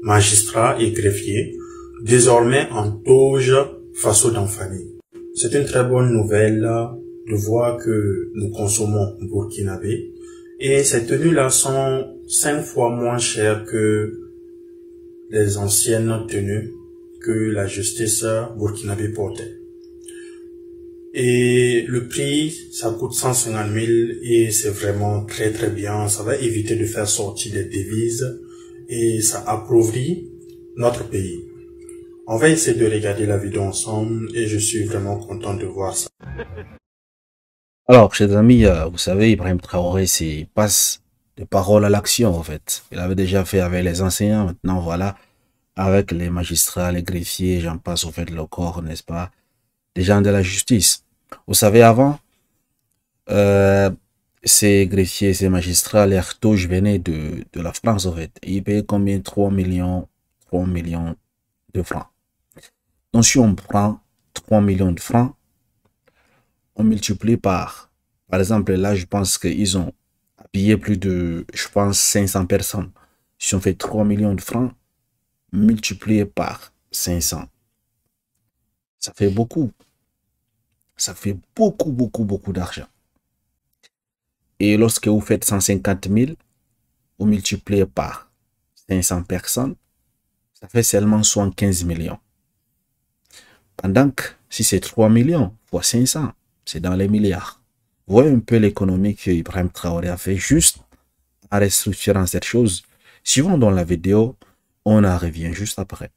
magistrats et greffiers, désormais en toge Faso Damphani. C'est une très bonne nouvelle de voir que nous consommons burkinabé et ces tenues-là sont 5 fois moins chères que les anciennes tenues que la justice burkinabé portait. Et le prix, ça coûte 150 000 et c'est vraiment très très bien. Ça va éviter de faire sortir des devises et ça appauvrit notre pays. On va essayer de regarder la vidéo ensemble et je suis vraiment content de voir ça. Alors, chers amis, vous savez, Ibrahim Traoré, il passe de parole à l'action, en fait. Il avait déjà fait avec les enseignants, maintenant, voilà, avec les magistrats, les greffiers, j'en passe, au fait, le corps, n'est-ce pas, des gens de la justice. Vous savez, avant, ces greffiers, ces magistrats, les retouches venaient de la France, en fait. Et ils payaient combien? 3 millions de francs. Donc, si on prend 3 millions de francs, on multiplie par exemple, là, je pense qu'ils ont habillé plus de, je pense, 500 personnes. Si on fait 3 millions de francs, multiplié par 500, ça fait beaucoup. Ça fait beaucoup d'argent. Et lorsque vous faites 150 000, vous multipliez par 500 personnes, ça fait seulement 75 millions. Pendant que si c'est 3 millions fois 500, c'est dans les milliards. Vous voyez un peu l'économie que Ibrahim Traoré a fait juste en restructurant cette chose. Suivons dans la vidéo, on en revient juste après.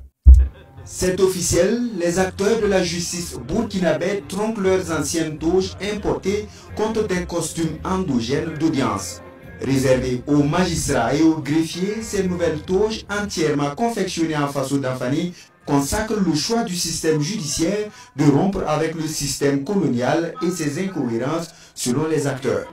C'est officiel, les acteurs de la justice burkinabé tronquent leurs anciennes toges importées contre des costumes endogènes d'audience. Réservées aux magistrats et aux greffiers, ces nouvelles toges entièrement confectionnées en Faso Damphani consacrent le choix du système judiciaire de rompre avec le système colonial et ses incohérences selon les acteurs.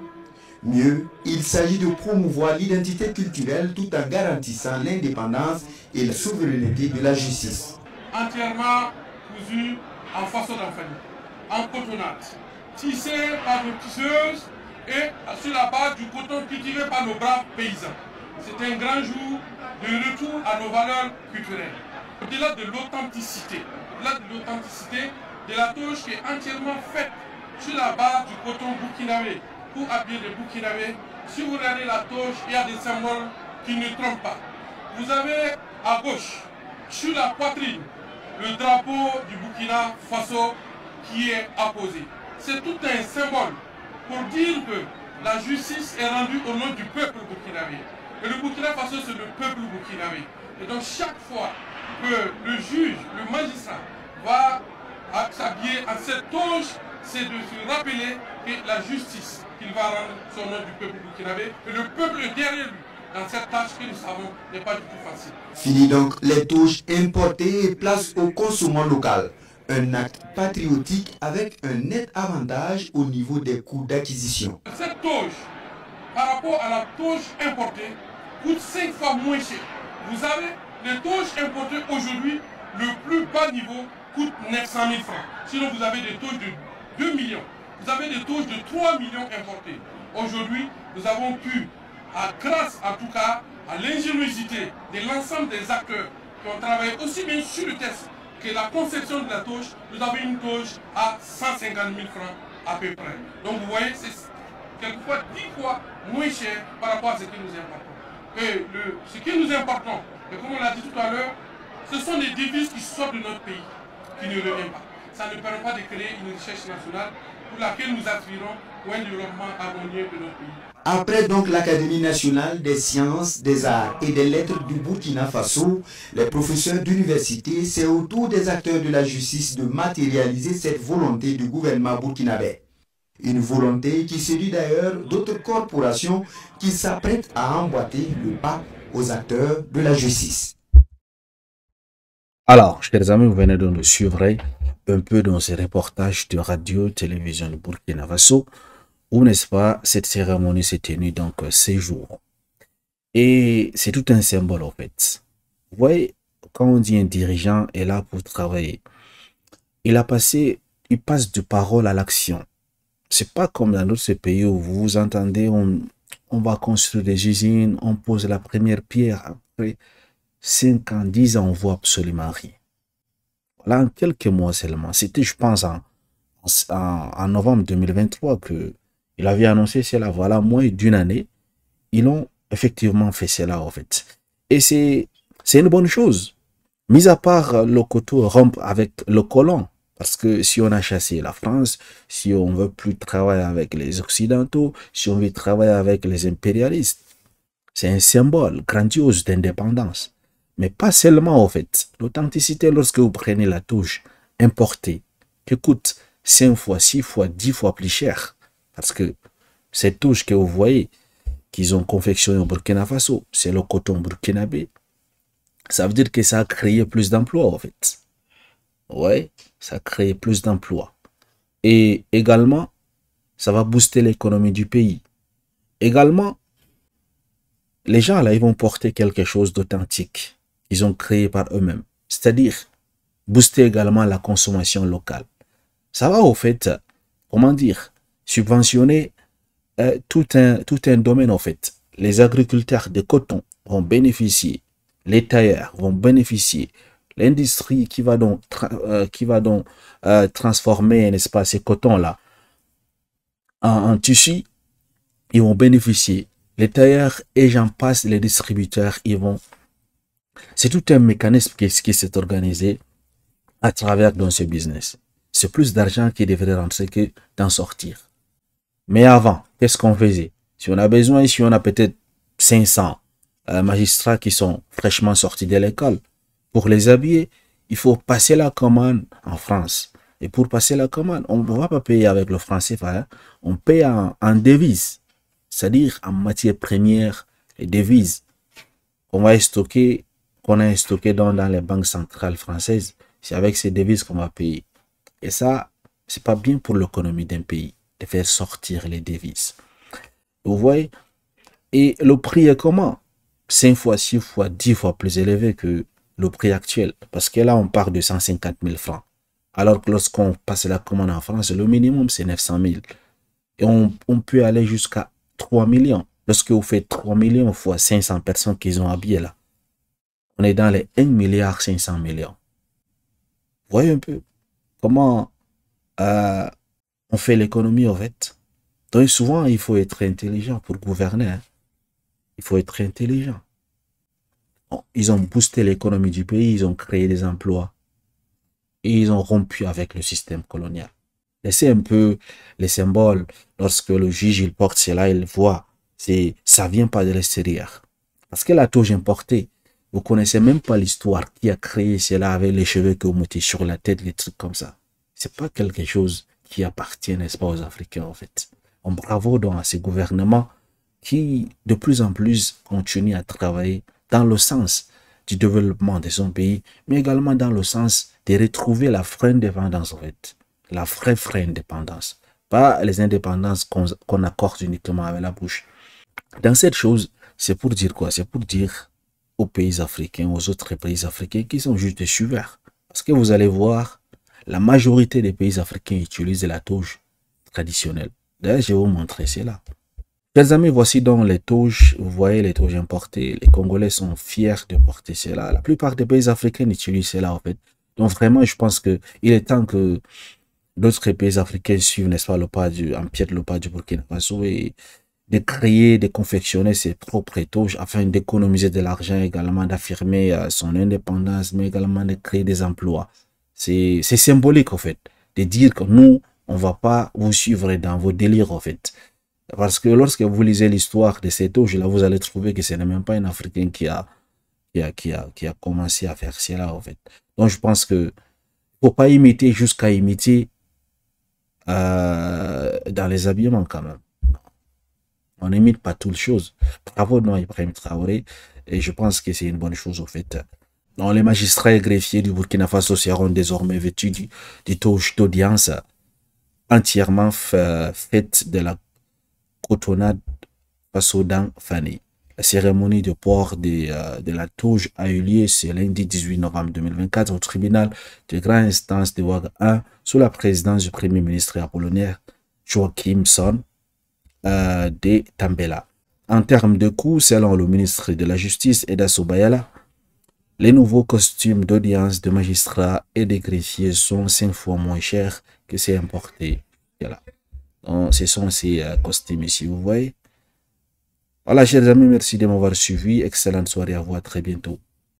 Mieux, il s'agit de promouvoir l'identité culturelle tout en garantissant l'indépendance et la souveraineté de la justice. Entièrement cousu en Faso Damphani, en cotonnade, tissé par nos tisseuses et sur la base du coton cultivé par nos braves paysans. C'est un grand jour de retour à nos valeurs culturelles. Au-delà de l'authenticité, de la toge qui est entièrement faite sur la base du coton burkinabé pour habiller les burkinabés. Si vous regardez la toge, il y a des symboles qui ne trompent pas. Vous avez à gauche, sur la poitrine, le drapeau du Burkina Faso qui est apposé. C'est tout un symbole pour dire que la justice est rendue au nom du peuple burkinabé. Et le Burkina Faso, c'est le peuple burkinabé. Et donc chaque fois que le juge, le magistrat, va s'habiller à cette toge, c'est de se rappeler que la justice qu'il va rendre son nom du peuple burkinabé, et le peuple est derrière lui dans cette tâche que nous savons n'est pas du tout facile. Fini donc les touches importées et place au consommant local. Un acte patriotique avec un net avantage au niveau des coûts d'acquisition. Cette toge, par rapport à la toge importée, coûte 5 fois moins cher. Vous avez les toges importées aujourd'hui, le plus bas niveau coûte 900 000 francs. Sinon vous avez des toges de 2 millions. Vous avez des toges de 3 millions importées. Aujourd'hui, nous avons pu, grâce en tout cas à l'ingéniosité de l'ensemble des acteurs qui ont travaillé aussi bien sur le test que la conception de la toge, nous avons une toge à 150 000 francs à peu près. Donc vous voyez, c'est quelquefois 10 fois moins cher par rapport à ce que nous importons. Et ce que nous importons, et comme on l'a dit tout à l'heure, ce sont des devises qui sortent de notre pays, qui ne reviennent pas. Ça ne permet pas de créer une recherche nationale pour laquelle nous aspirons pour un développement harmonieux de notre pays. Après donc l'Académie nationale des sciences, des arts et des lettres du Burkina Faso, les professeurs d'université, c'est au tour des acteurs de la justice de matérialiser cette volonté du gouvernement burkinabé. Une volonté qui séduit d'ailleurs d'autres corporations qui s'apprêtent à emboîter le pas aux acteurs de la justice. Alors, chers amis, vous venez de nous suivre un peu dans ces reportages de radio-télévision de Burkina Faso, où, n'est-ce pas, cette cérémonie s'est tenue donc ces jours. Et c'est tout un symbole, en fait. Vous voyez, quand on dit un dirigeant est là pour travailler, il passe de parole à l'action. C'est pas comme dans d'autres pays où vous entendez, on va construire des usines, on pose la première pierre, après 5 ans, 10 ans, on voit absolument rien. Voilà, en quelques mois seulement. C'était, je pense, en novembre 2023 que il avait annoncé cela. Voilà, moins d'une année, ils ont effectivement fait cela, en fait. Et c'est une bonne chose. Mis à part le coteau rompre avec le colon, parce que si on a chassé la France, si on veut plus travailler avec les Occidentaux, si on veut travailler avec les impérialistes, c'est un symbole grandiose d'indépendance. Mais pas seulement, en fait. L'authenticité, lorsque vous prenez la touche importée, qui coûte 5 fois, 6 fois, 10 fois plus cher, parce que cette touche que vous voyez, qu'ils ont confectionné au Burkina Faso, c'est le coton burkinabé. Ça veut dire que ça a créé plus d'emplois, en fait. Ouais, ça a créé plus d'emplois. Et également, ça va booster l'économie du pays. Également, les gens là, ils vont porter quelque chose d'authentique. Ils ont créé par eux-mêmes. C'est-à-dire, booster également la consommation locale. Ça va, au fait, comment dire, subventionner tout un domaine, en fait. Les agriculteurs de coton vont bénéficier. Les tailleurs vont bénéficier. L'industrie qui va donc, transformer, n'est-ce pas, ces cotons-là en tissu, ils vont bénéficier. Les tailleurs et j'en passe, les distributeurs, ils vont... C'est tout un mécanisme qui s'est organisé à travers dans ce business. C'est plus d'argent qui devrait rentrer que d'en sortir. Mais avant, qu'est-ce qu'on faisait? Si on a besoin, si on a peut-être 500 magistrats qui sont fraîchement sortis de l'école, pour les habiller, il faut passer la commande en France. Et pour passer la commande, on ne va pas payer avec le franc CFA, hein? On paye en devises, c'est-à-dire en matière première et devises qu'on va stocker, qu'on a stocké dans les banques centrales françaises. C'est avec ces devises qu'on va payer. Et ça, c'est pas bien pour l'économie d'un pays de faire sortir les devises. Vous voyez? Et le prix est comment? 5 fois, 6 fois, 10 fois plus élevé que le prix actuel. Parce que là, on part de 150 000 francs. Alors que lorsqu'on passe la commande en France, le minimum, c'est 900 000. Et on peut aller jusqu'à 3 millions. Lorsque vous faites 3 millions fois 500 personnes qu'ils ont habillées là, on est dans les 1 milliard 500 millions. Vous voyez un peu comment on fait l'économie, en fait. Donc souvent, il faut être intelligent pour gouverner. Hein. Il faut être intelligent. Ils ont boosté l'économie du pays, ils ont créé des emplois. Et ils ont rompu avec le système colonial. Laissez un peu les symboles. Lorsque le juge il porte cela, il voit. Ça vient pas de l'extérieur. Parce que la touche importée, vous connaissez même pas l'histoire qui a créé cela avec les cheveux que vous mettez sur la tête, les trucs comme ça. C'est pas quelque chose qui appartient, n'est-ce pas, aux Africains, en fait. On bravo donc à ces gouvernements qui, de plus en plus, continuent à travailler dans le sens du développement de son pays, mais également dans le sens de retrouver la vraie indépendance, en fait. La vraie indépendance. Pas les indépendances qu'on accorde uniquement avec la bouche. Dans cette chose, c'est pour dire quoi? C'est pour dire aux pays africains, aux autres pays africains qui sont juste des suiveurs. Parce que vous allez voir, la majorité des pays africains utilisent la touche traditionnelle. D'ailleurs, je vais vous montrer cela. Chers amis, voici donc les touches. Vous voyez les touches importées. Les Congolais sont fiers de porter cela. La plupart des pays africains utilisent cela, en fait. Donc vraiment, je pense qu'il est temps que d'autres pays africains suivent, n'est-ce pas, empiètent le pas du Burkina Faso et de créer, de confectionner ses propres touches afin d'économiser de l'argent également, d'affirmer son indépendance, mais également de créer des emplois. C'est symbolique, en fait, de dire que nous, on va pas vous suivre dans vos délires, en fait. Parce que lorsque vous lisez l'histoire de ces touches, là, vous allez trouver que ce n'est même pas un Africain qui a commencé à faire cela, en fait. Donc, je pense que faut pas imiter jusqu'à imiter dans les habillements, quand même. On n'imite pas toutes choses. Bravo, non, Ibrahim Traoré. Et je pense que c'est une bonne chose, en fait. Donc, les magistrats et greffiers du Burkina Faso seront désormais vêtus des touches d'audience entièrement faites de la cotonnade Faso-Dan Fani. La cérémonie de port de la touche a eu lieu ce lundi 18 novembre 2024 au tribunal de grande instance de Ouaga 1 sous la présidence du premier ministre apollinaire Joachim Son de Tambela. En termes de coûts, selon le ministre de la Justice Eda Sobayala, Les nouveaux costumes d'audience de magistrats et de greffiers sont 5 fois moins chers que ces importés. Voilà. Donc, ce sont ces costumes ici, vous voyez. Voilà, chers amis, merci de m'avoir suivi. Excellente soirée à vous, à très bientôt.